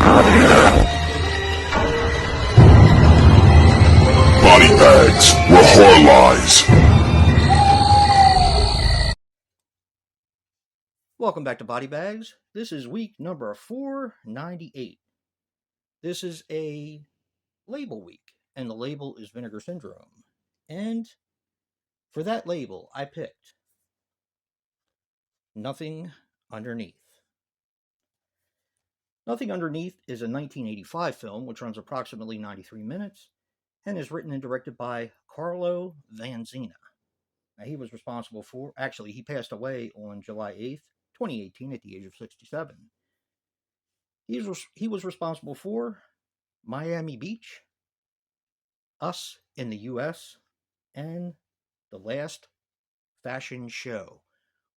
Body bags were horror lies. Welcome back to Body Bags. This is week number 498. This is a label week, and the label is Vinegar Syndrome. And for that label, I picked Nothing Underneath. Nothing Underneath is a 1985 film which runs approximately 93 minutes and is written and directed by Carlo Vanzina. Now, he was responsible for, actually, he passed away on July 8th, 2018, at the age of 67. He was responsible for Miami Beach, Us in the US, and The Last Fashion Show,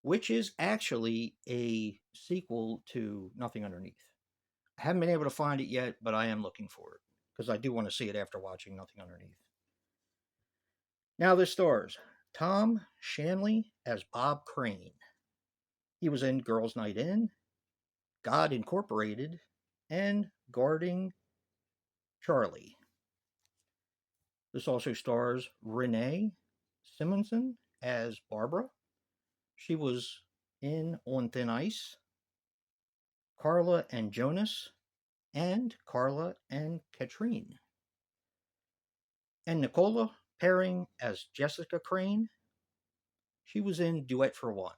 which is actually a sequel to Nothing Underneath. I haven't been able to find it yet, but I am looking for it because I do want to see it after watching Nothing Underneath. Now, this stars Tom Shanley as Bob Crane. He was in Girls' Night In, God Incorporated, and Guarding Charlie. This also stars Renee Simonson as Barbara. She was in On Thin Ice, Carla and Jonas, and Carla and Katrine. And Nicola Perring as Jessica Crane. She was in Duet for One.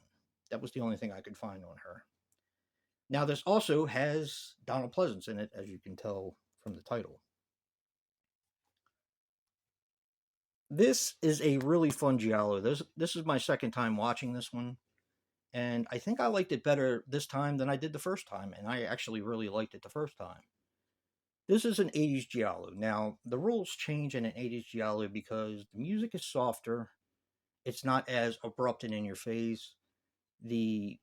That was the only thing I could find on her. Now, this also has Donald Pleasance in it, as you can tell from the title. This is a really fun giallo. This is my second time watching this one, and I think I liked it better this time than I did the first time, and I actually really liked it the first time. This is an 80s giallo. Now, the rules change in an 80s giallo because the music is softer, it's not as abrupt and in your face, the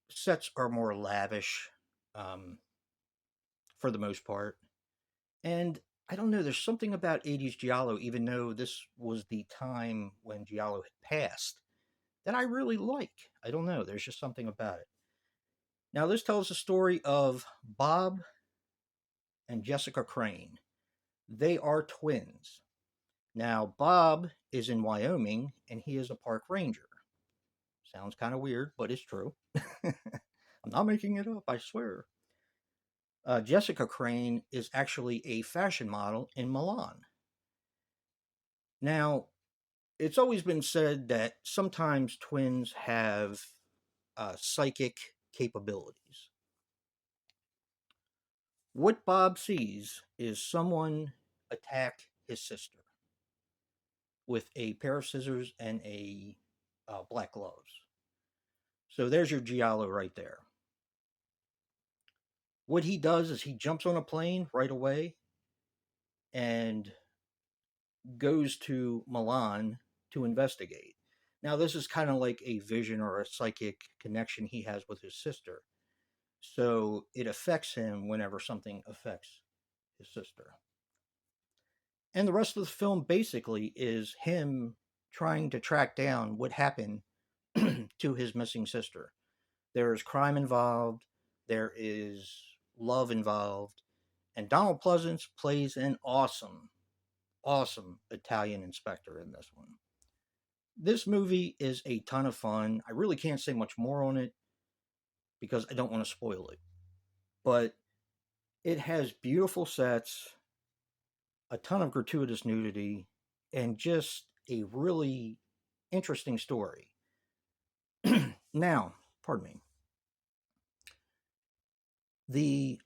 sets are more lavish for the most part, and I don't know, there's something about 80s giallo, even though this was the time when giallo had passed, that I really like. I don't know, there's just something about it. Now, this tells the story of Bob and Jessica Crane. They are twins. Now, Bob is in Wyoming and he is a park ranger. Sounds kind of weird, but it's true. I'm not making it up, I swear. Jessica Crane is actually a fashion model in Milan. Now, it's always been said that sometimes twins have psychic capabilities. What Bob sees is someone attack his sister with a pair of scissors and a black gloves. So there's your giallo right there. What he does is he jumps on a plane right away and goes to Milan to investigate. Now, this is kind of like a vision or a psychic connection he has with his sister. So it affects him whenever something affects his sister. And the rest of the film basically is him trying to track down what happened to his missing sister. There is crime involved, there is love involved, and Donald Pleasance plays an awesome Italian inspector in this one. This movie is a ton of fun. I really can't say much more on it because I don't want to spoil it. But it has beautiful sets, a ton of gratuitous nudity, and just a really interesting story. Now, pardon me.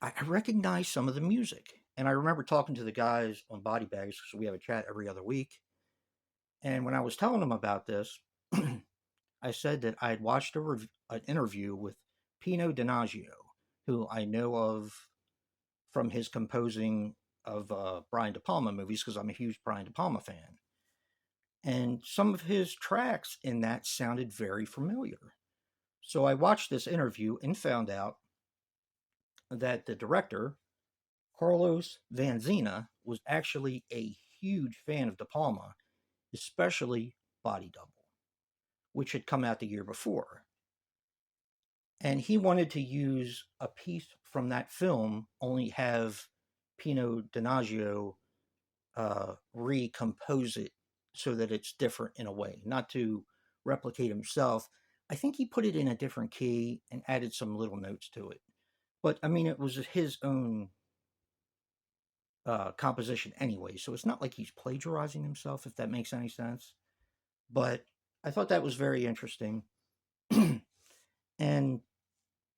I recognize some of the music, and I remember talking to the guys on Body Bags because we have a chat every other week. And when I was telling them about this, I said that I had watched an interview with Pino Donaggio, who I know of from his composing of Brian De Palma movies because I'm a huge Brian De Palma fan. And some of his tracks in that sounded very familiar. So I watched this interview and found out that the director, Carlos Vanzina, was actually a huge fan of De Palma, especially Body Double, which had come out the year before. And he wanted to use a piece from that film, only have Pino Donaggio recompose it so that it's different in a way, not to replicate himself. I think he put it in a different key and added some little notes to it. But I mean, it was his own composition anyway, so it's not like he's plagiarizing himself, if that makes any sense. But I thought that was very interesting. And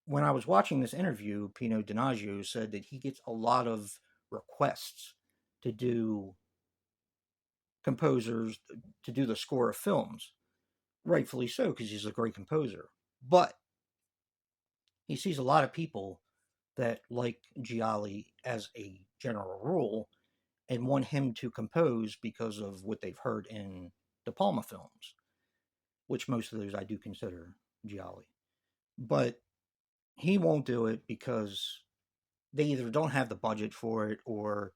when I was watching this interview, Pino Donaggio said that he gets a lot of requests to do composers to do the score of films. Rightfully so, because he's a great composer. But he sees a lot of people that like Gialli as a general rule and want him to compose because of what they've heard in De Palma films, which most of those I do consider Gialli. But he won't do it because they either don't have the budget for it, or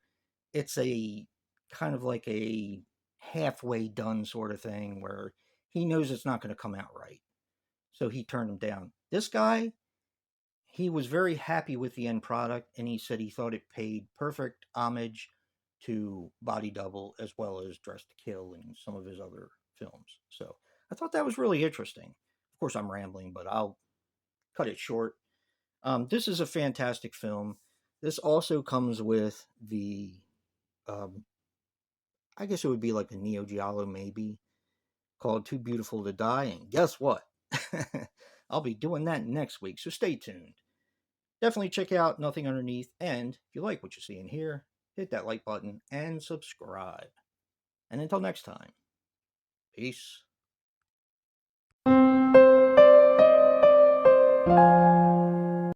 it's a kind of like a halfway done sort of thing where he knows it's not going to come out right. So he turned him down. This guy, he was very happy with the end product, and he said he thought it paid perfect homage to Body Double as well as Dress to Kill and some of his other films. So I thought that was really interesting. Of course, I'm rambling, but I'll cut it short. This is a fantastic film. This also comes with the, um, I guess it would be like a Neo Giallo maybe, called Too Beautiful to Die. And guess what? I'll be doing that next week, so stay tuned. Definitely check out Nothing Underneath, and if you like what you see in here, hit that like button and subscribe. And until next time, peace.